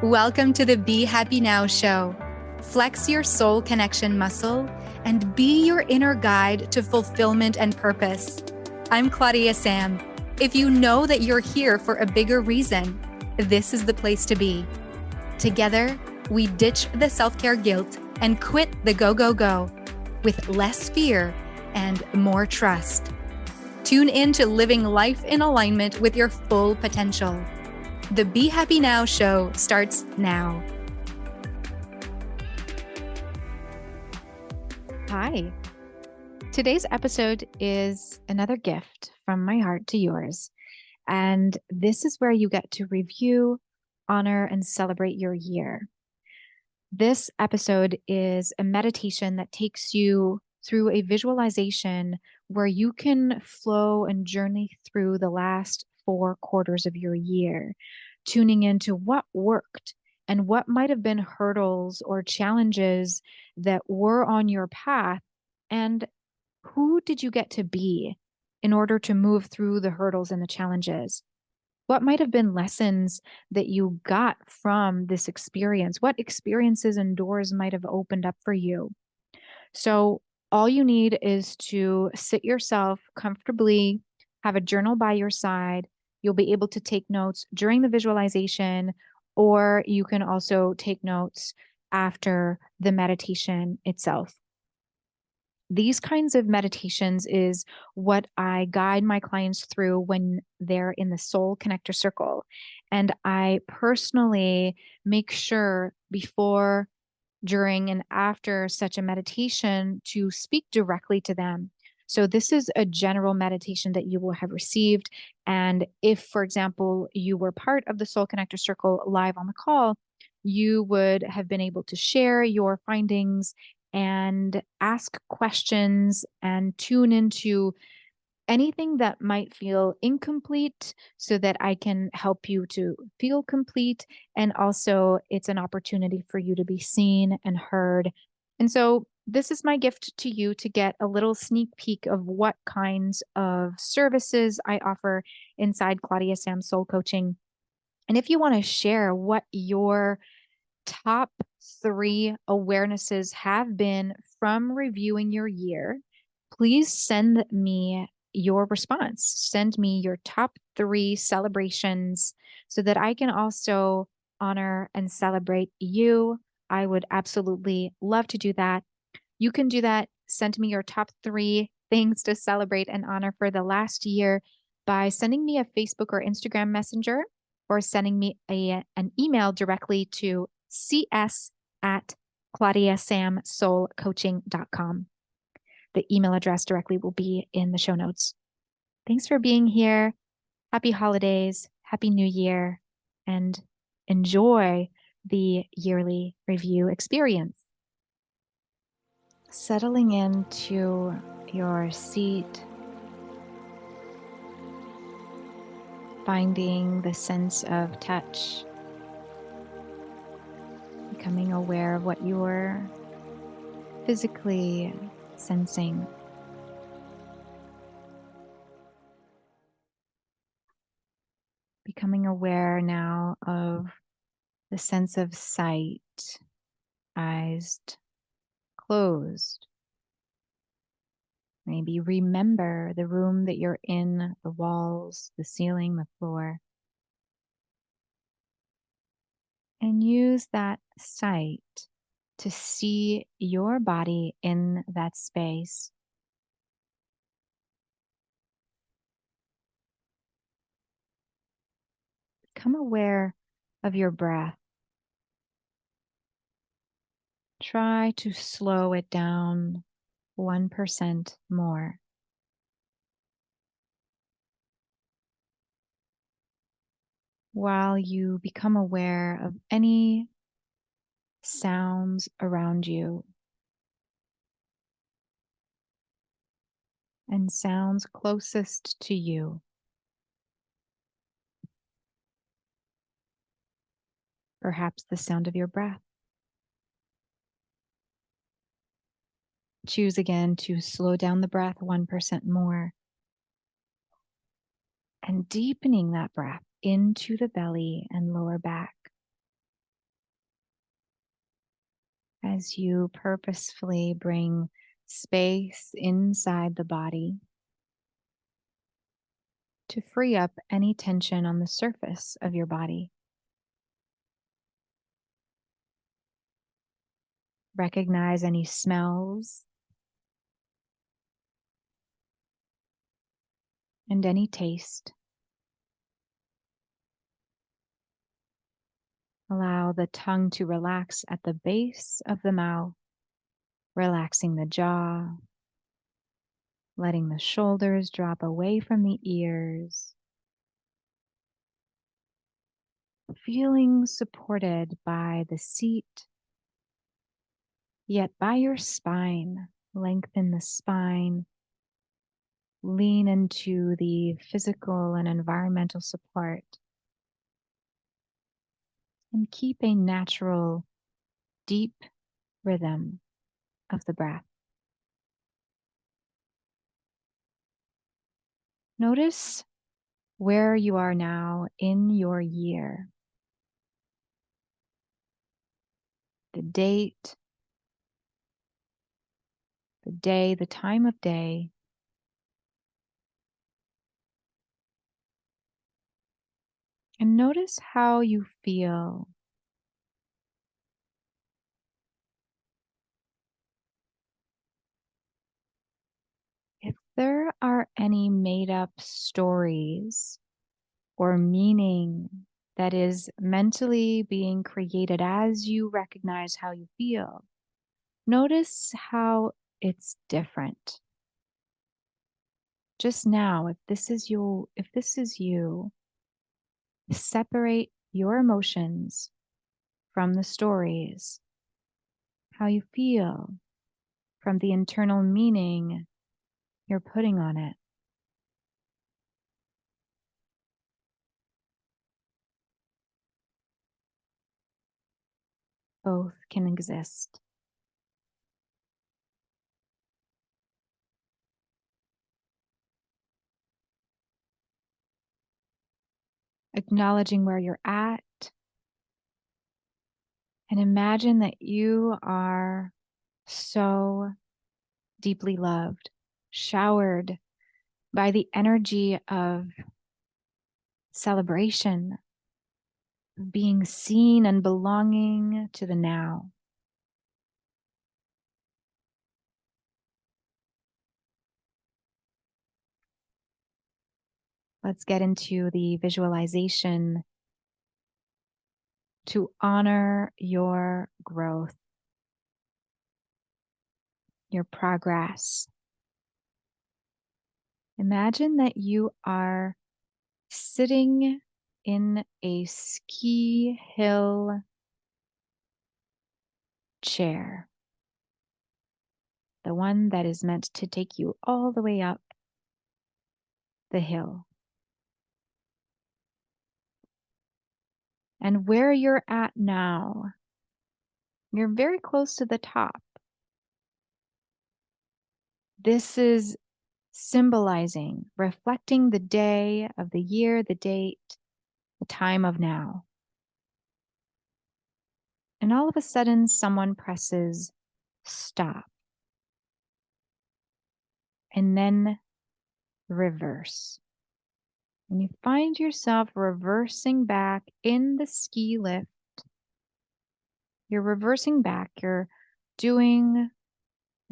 Welcome to the Be Happy Now show. Flex your soul connection muscle and be your inner guide to fulfillment and purpose. I'm Claudia-Sam. If you know that you're here for a bigger reason, this is the place to be. Together, we ditch the self-care guilt and quit the go with less fear and more trust. Tune in to living life in alignment with your full potential. The Be Happy Now show starts now. Hi. Today's episode is another gift from my heart to yours. And this is where you get to review, honor, and celebrate your year. This episode is a meditation that takes you through a visualization where you can flow and journey through the last 4 quarters of your year, tuning into what worked and what might have been hurdles or challenges that were on your path, and who did you get to be in order to move through the hurdles and the challenges? What might have been lessons that you got from this experience? What experiences and doors might have opened up for you? So all you need is to sit yourself comfortably, have a journal by your side. You'll be able to take notes during the visualization, or you can also take notes after the meditation itself. These kinds of meditations is what I guide my clients through when they're in the Soul Connector Circle. And I personally make sure before, during, and after such a meditation to speak directly to them. So this is a general meditation that you will have received. And if, for example, you were part of the Soul Connector Circle live on the call, you would have been able to share your findings and ask questions and tune into anything that might feel incomplete so that I can help you to feel complete. And also, it's an opportunity for you to be seen and heard. And so this is my gift to you to get a little sneak peek of what kinds of services I offer inside Claudia-Sam Soul Coaching. And if you want to share what your top 3 awarenesses have been from reviewing your year, please send me your response. Send me your top 3 celebrations so that I can also honor and celebrate you. I would absolutely love to do that. You can do that. Send me your top 3 things to celebrate and honor for the last year by sending me a Facebook or Instagram messenger, or sending me an email directly to cs@claudiasamsoulcoaching.com. The email address directly will be in the show notes. Thanks for being here. Happy holidays, happy new year, and enjoy the yearly review experience. Settling into your seat, finding the sense of touch, becoming aware of what you're physically sensing. Becoming aware now of the sense of sight, eyes closed. Maybe remember the room that you're in, the walls, the ceiling, the floor. And use that sight to see your body in that space. Become aware of your breath. Try to slow it down 1% more. While you become aware of any sounds around you and sounds closest to you. Perhaps the sound of your breath. Choose again to slow down the breath 1% more. And deepening that breath into the belly and lower back. as you purposefully bring space inside the body to free up any tension on the surface of your body. Recognize any smells and any taste. Allow the tongue to relax at the base of the mouth, relaxing the jaw, letting the shoulders drop away from the ears, feeling supported by the seat, yet by your spine. Lengthen the spine, lean into the physical and environmental support, and keep a natural, deep rhythm of the breath. Notice where you are now in your year, the date, the day, the time of day, and notice how you feel. If there are any made up stories or meaning that is mentally being created as you recognize how you feel, notice how it's different. Just now, if this is you, separate your emotions from the stories, how you feel from the internal meaning you're putting on it. Both can exist. Acknowledging where you're at, and imagine that you are so deeply loved, showered by the energy of celebration, of being seen and belonging to the now. Let's get into the visualization to honor your growth, your progress. Imagine that you are sitting in a ski hill chair, the one that is meant to take you all the way up the hill. And where you're at now, you're very close to the top. This is symbolizing, reflecting the day of the year, the date, the time of now. And all of a sudden, someone presses stop and then reverse. And you find yourself reversing back in the ski lift. You're reversing back. You're doing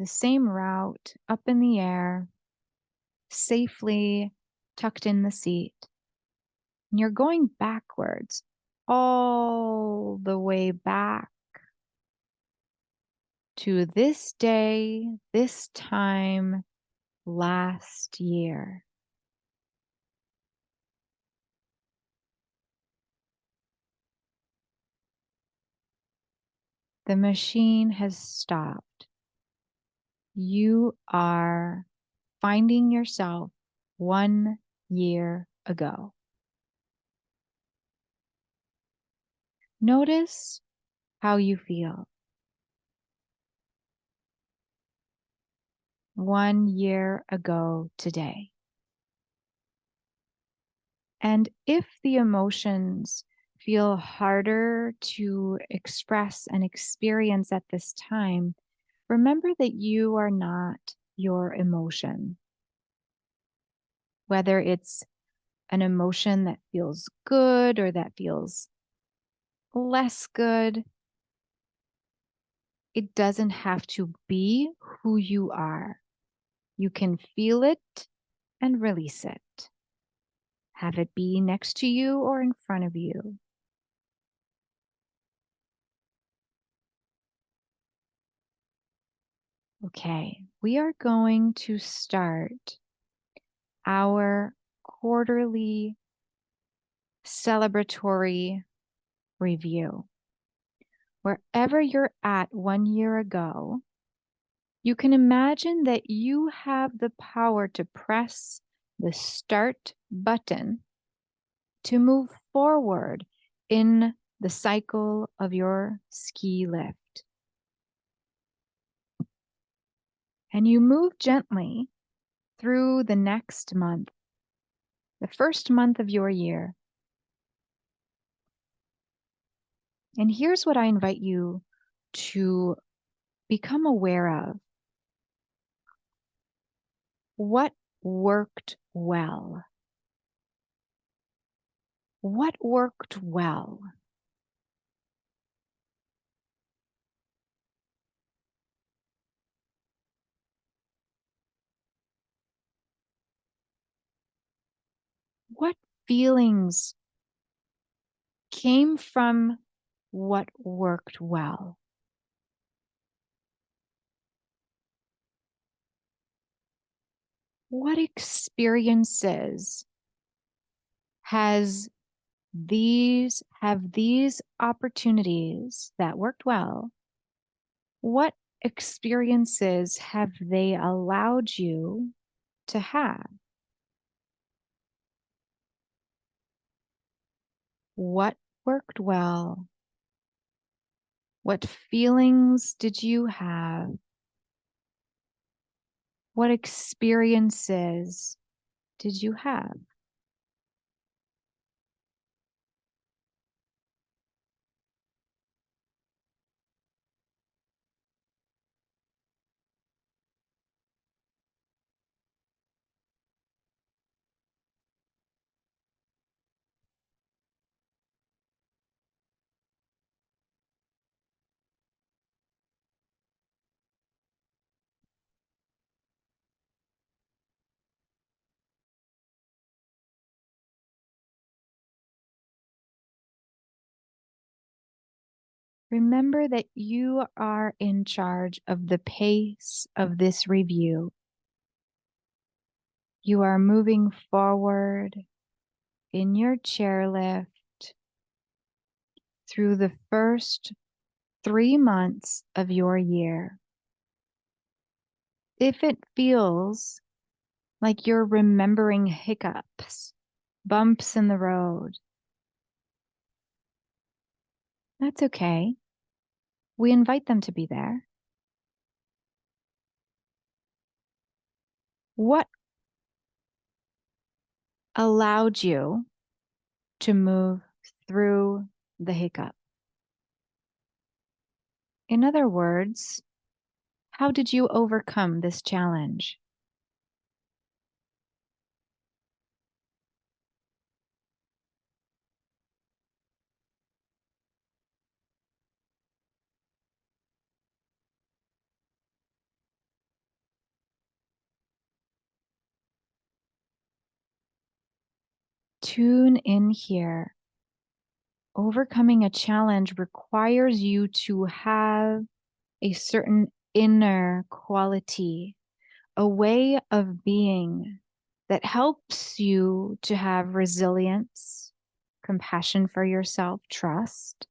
the same route up in the air, safely tucked in the seat. And you're going backwards, all the way back to this day, this time last year. The machine has stopped. You are finding yourself 1 year ago. Notice how you feel. 1 year ago today. And if the emotions feel harder to express and experience at this time, remember that you are not your emotion. Whether it's an emotion that feels good or that feels less good, it doesn't have to be who you are. You can feel it and release it. Have it be next to you or in front of you. Okay, we are going to start our quarterly celebratory review. Wherever you're at 1 year ago, you can imagine that you have the power to press the start button to move forward in the cycle of your ski lift. And you move gently through the next month, the first month of your year. And here's what I invite you to become aware of. What worked well? What worked well? What feelings came from what worked well? What experiences have these opportunities that worked well? What experiences have they allowed you to have? What worked well? What feelings did you have? What experiences did you have? Remember that you are in charge of the pace of this review. You are moving forward in your chairlift through the first 3 months of your year. If it feels like you're remembering hiccups, bumps in the road, that's okay. We invite them to be there. What allowed you to move through the hiccup? In other words, how did you overcome this challenge? Tune in here. Overcoming a challenge requires you to have a certain inner quality, a way of being that helps you to have resilience, compassion for yourself, trust.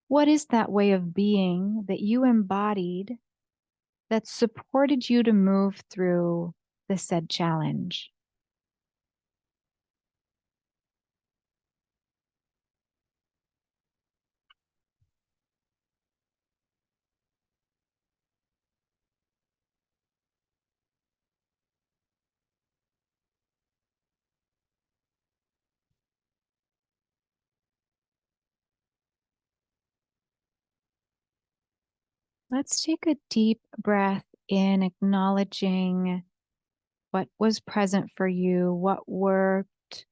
What is that way of being that you embodied that supported you to move through the said challenge? Let's take a deep breath in, acknowledging what was present for you, what worked,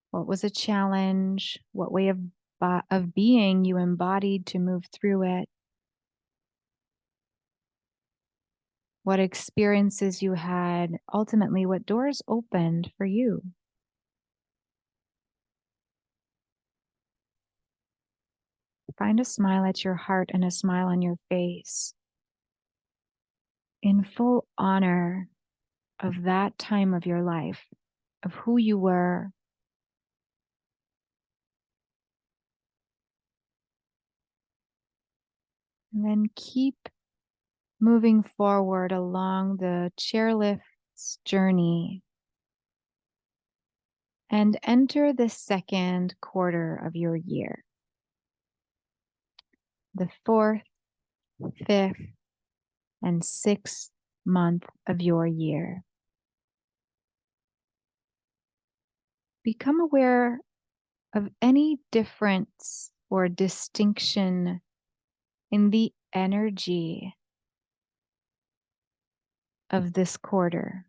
what was a challenge, what way of being you embodied to move through it, what experiences you had, ultimately, what doors opened for you. Find a smile at your heart and a smile on your face in full honor of that time of your life, of who you were. And then keep moving forward along the chairlift's journey and enter the second quarter of your year, the fourth, fifth, and sixth month of your year. Become aware of any difference or distinction in the energy of this quarter.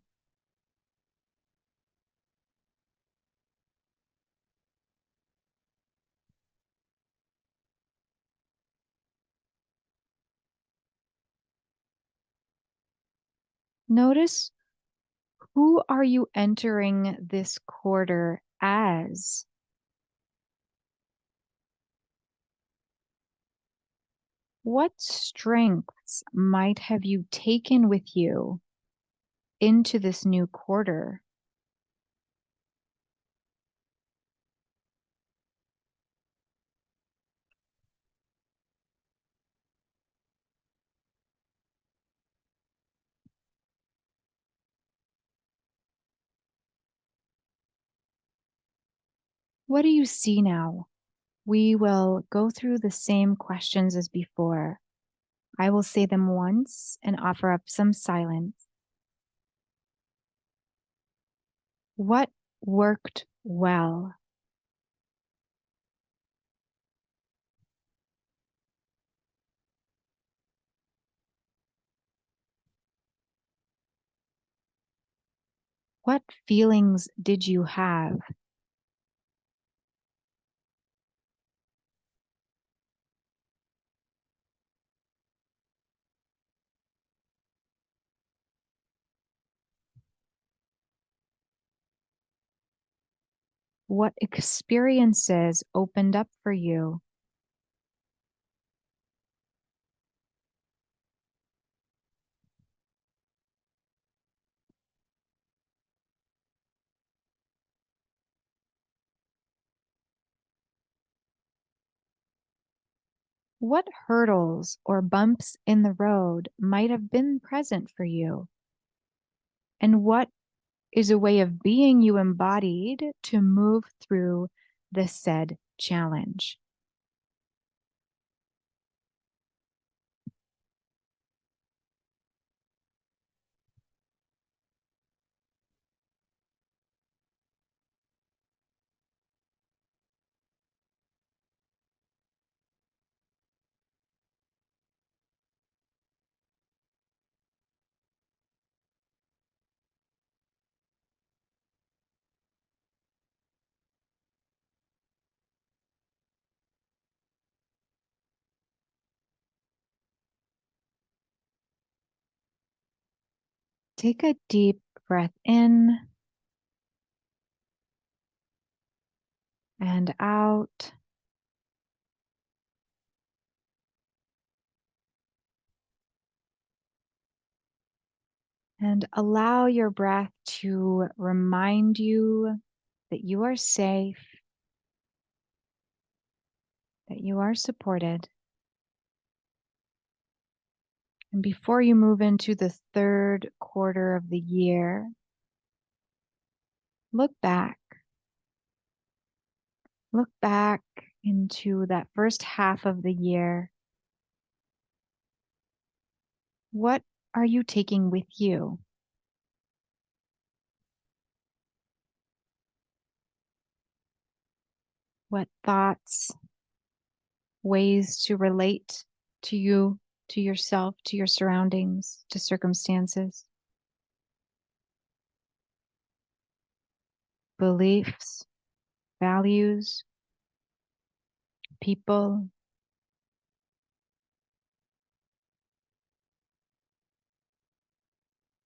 Notice, who are you entering this quarter as? What strengths might have you taken with you into this new quarter? What do you see now? We will go through the same questions as before. I will say them once and offer up some silence. What worked well? What feelings did you have? What experiences opened up for you? What hurdles or bumps in the road might have been present for you? And what is a way of being you embodied to move through the said challenge? Take a deep breath in and out. And allow your breath to remind you that you are safe, that you are supported. And before you move into the third quarter of the year, look back. Look back into that first half of the year. What are you taking with you? What thoughts, ways to relate to you to yourself, to your surroundings, to circumstances, beliefs, values, people.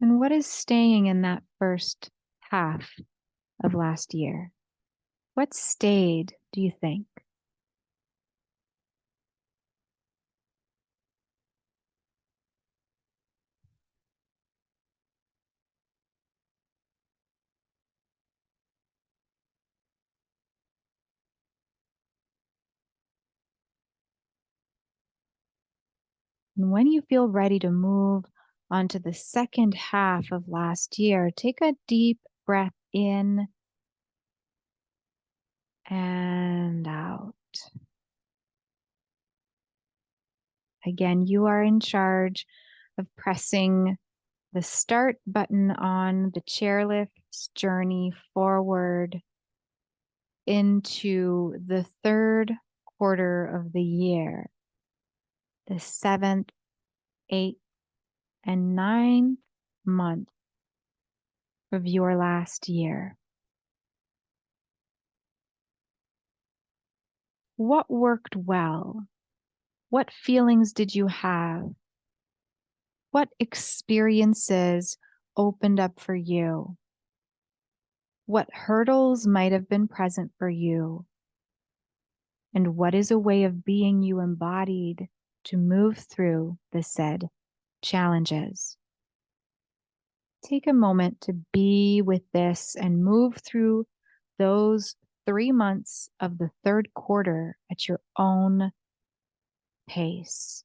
And what is staying in that first half of last year? What stayed, do you think? And when you feel ready to move onto the second half of last year, take a deep breath in and out. Again, you are in charge of pressing the start button on the chairlift's journey forward into the third quarter of the year, the seventh, eighth, and ninth month of your last year. What worked well? What feelings did you have? What experiences opened up for you? What hurdles might have been present for you? And what is a way of being you embodied to move through the said challenges? Take a moment to be with this and move through those 3 months of the third quarter at your own pace.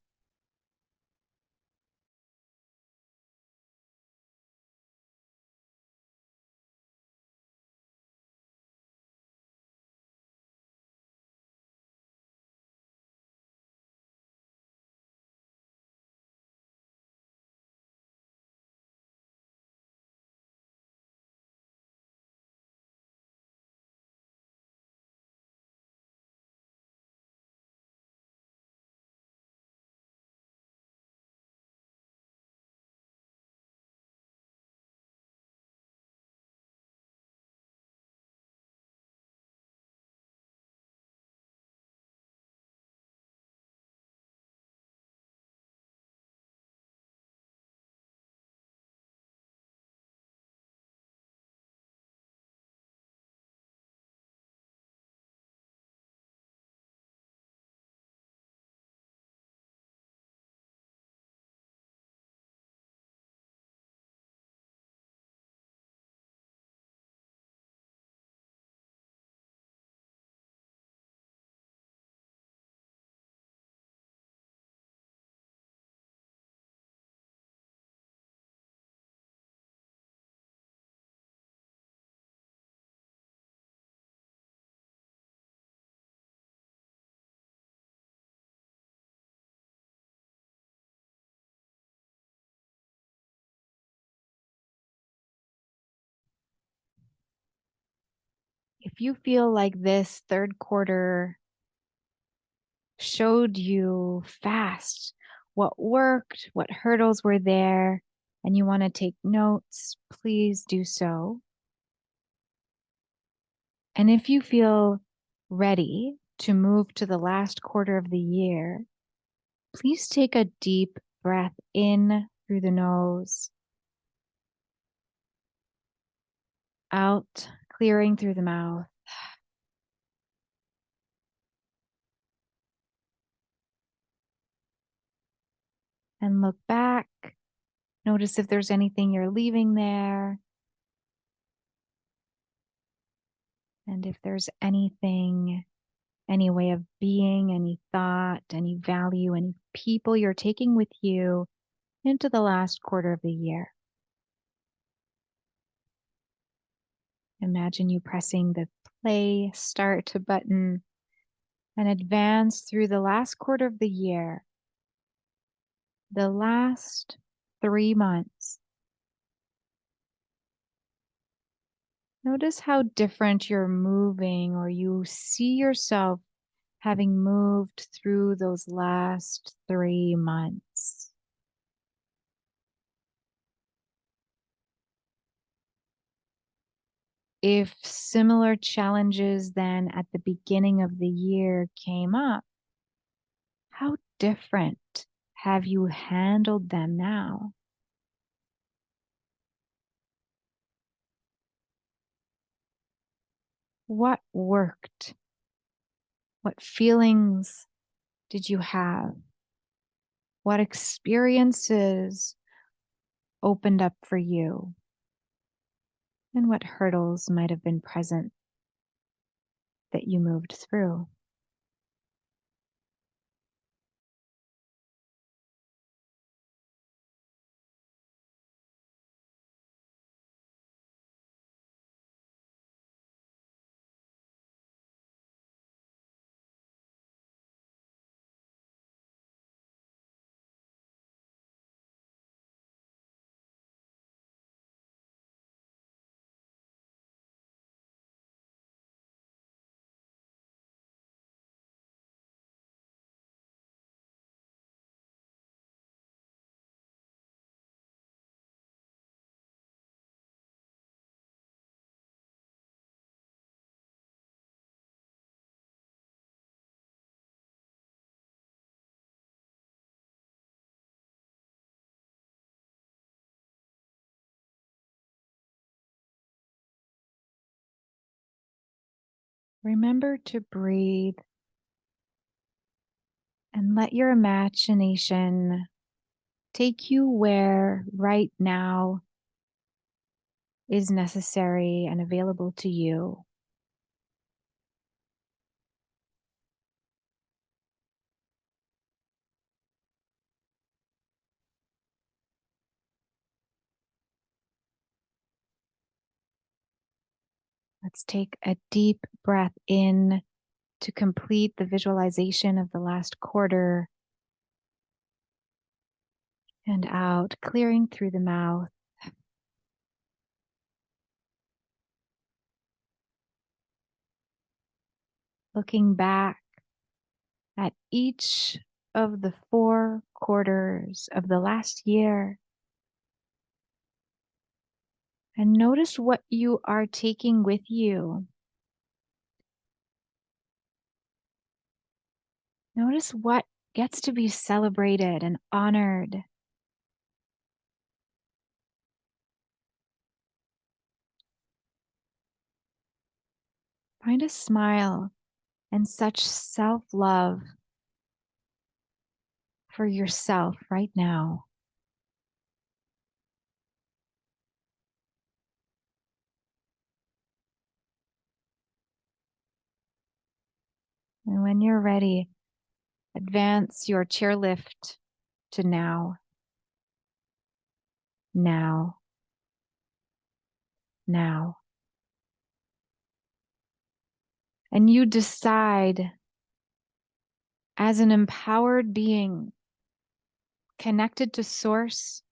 If you feel like this third quarter showed you fast what worked, what hurdles were there, and you want to take notes, please do so. And if you feel ready to move to the last quarter of the year, please take a deep breath in through the nose, out, clearing through the mouth. And look back. Notice if there's anything you're leaving there. And if there's anything, any way of being, any thought, any value, any people you're taking with you into the last quarter of the year. Imagine you pressing the play start button and advance through the last quarter of the year, the last 3 months. Notice how different you're moving, or you see yourself having moved through those last 3 months. If similar challenges than at the beginning of the year came up, how different have you handled them now? What worked? What feelings did you have? What experiences opened up for you? And what hurdles might have been present that you moved through? Remember to breathe and let your imagination take you where right now is necessary and available to you. Let's take a deep breath in to complete the visualization of the last quarter, and out, clearing through the mouth. Looking back at each of the 4 quarters of the last year, and notice what you are taking with you. Notice what gets to be celebrated and honored. Find a smile and such self-love for yourself right now. And when you're ready, advance your chairlift to now, now, now. And you decide, as an empowered being connected to source,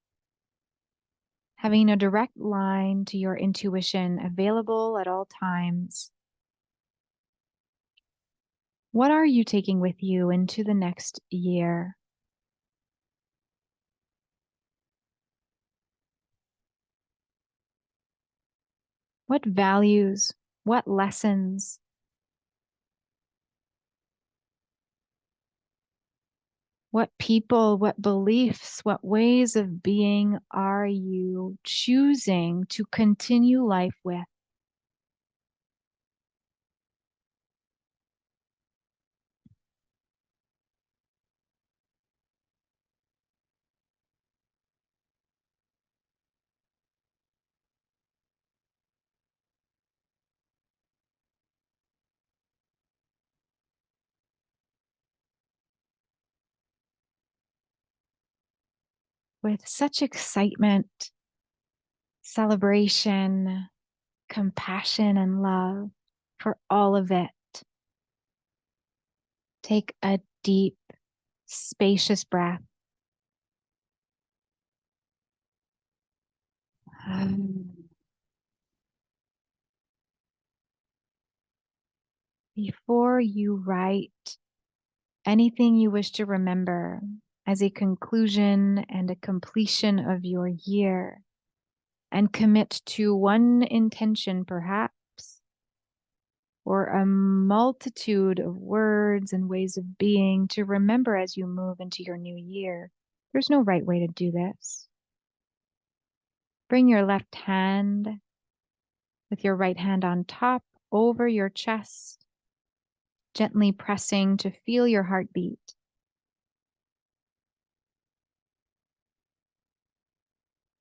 having a direct line to your intuition available at all times, what are you taking with you into the next year? What values, what lessons, what people, what beliefs, what ways of being are you choosing to continue life with? With such excitement, celebration, compassion, and love for all of it. Take a deep, spacious breath. before you write anything you wish to remember as a conclusion and a completion of your year, and commit to one intention, perhaps, or a multitude of words and ways of being to remember as you move into your new year. There's no right way to do this. Bring your left hand with your right hand on top over your chest, gently pressing to feel your heartbeat.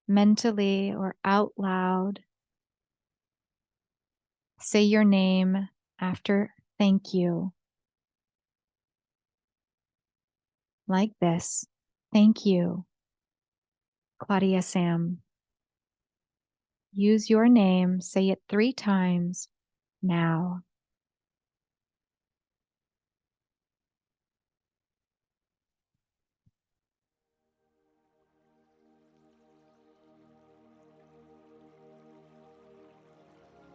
Mentally or out loud, say your name after thank you. Like this. Thank you, Claudia-Sam. Use your name, say it 3 times now.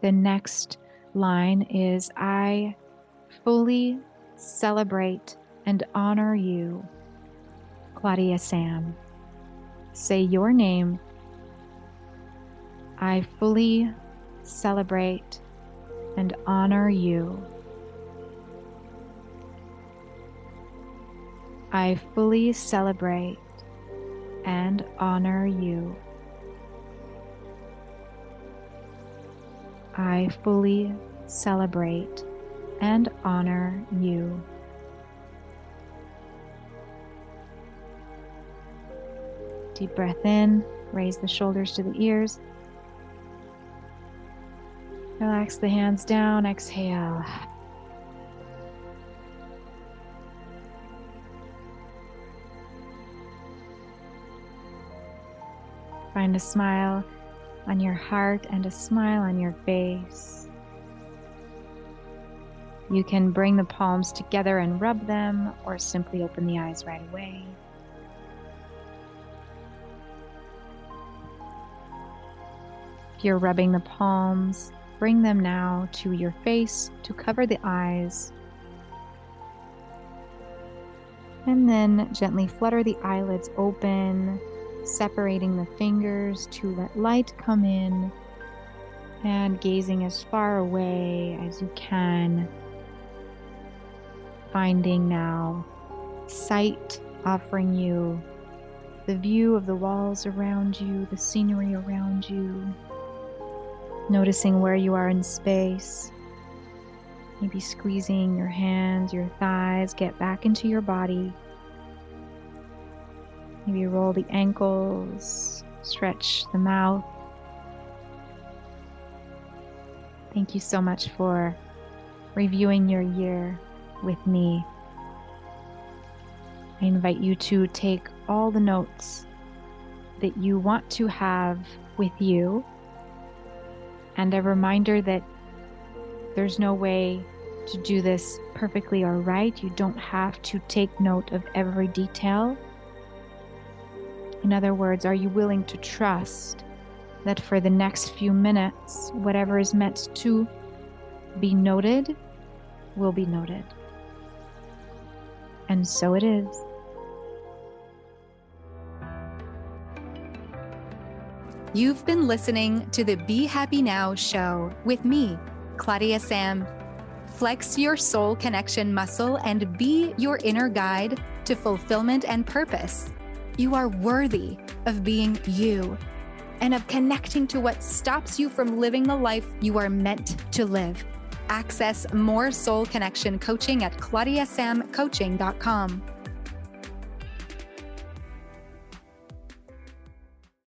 The next line is, I fully celebrate and honor you, Claudia-Sam. Say your name. I fully celebrate and honor you. I fully celebrate and honor you. I fully celebrate and honor you. Deep breath in, raise the shoulders to the ears. Relax the hands down, exhale. Find a smile on your heart and a smile on your face. You can bring the palms together and rub them, or simply open the eyes right away. If you're rubbing the palms, bring them now to your face to cover the eyes. And then gently flutter the eyelids open, separating the fingers to let light come in, and gazing as far away as you can. Finding now sight offering you the view of the walls around you, the scenery around you. Noticing where you are in space. Maybe squeezing your hands, your thighs, get back into your body. Maybe roll the ankles, stretch the mouth. Thank you so much for reviewing your year with me. I invite you to take all the notes that you want to have with you, and a reminder that there's no way to do this perfectly or right. You don't have to take note of every detail. In other words, are you willing to trust that for the next few minutes, whatever is meant to be noted will be noted? And so it is. You've been listening to the Be Happy Now show with me, Claudia-Sam. Flex your soul connection muscle and be your inner guide to fulfillment and purpose. You are worthy of being you and of connecting to what stops you from living the life you are meant to live. Access more soul connection coaching at claudiasamcoaching.com.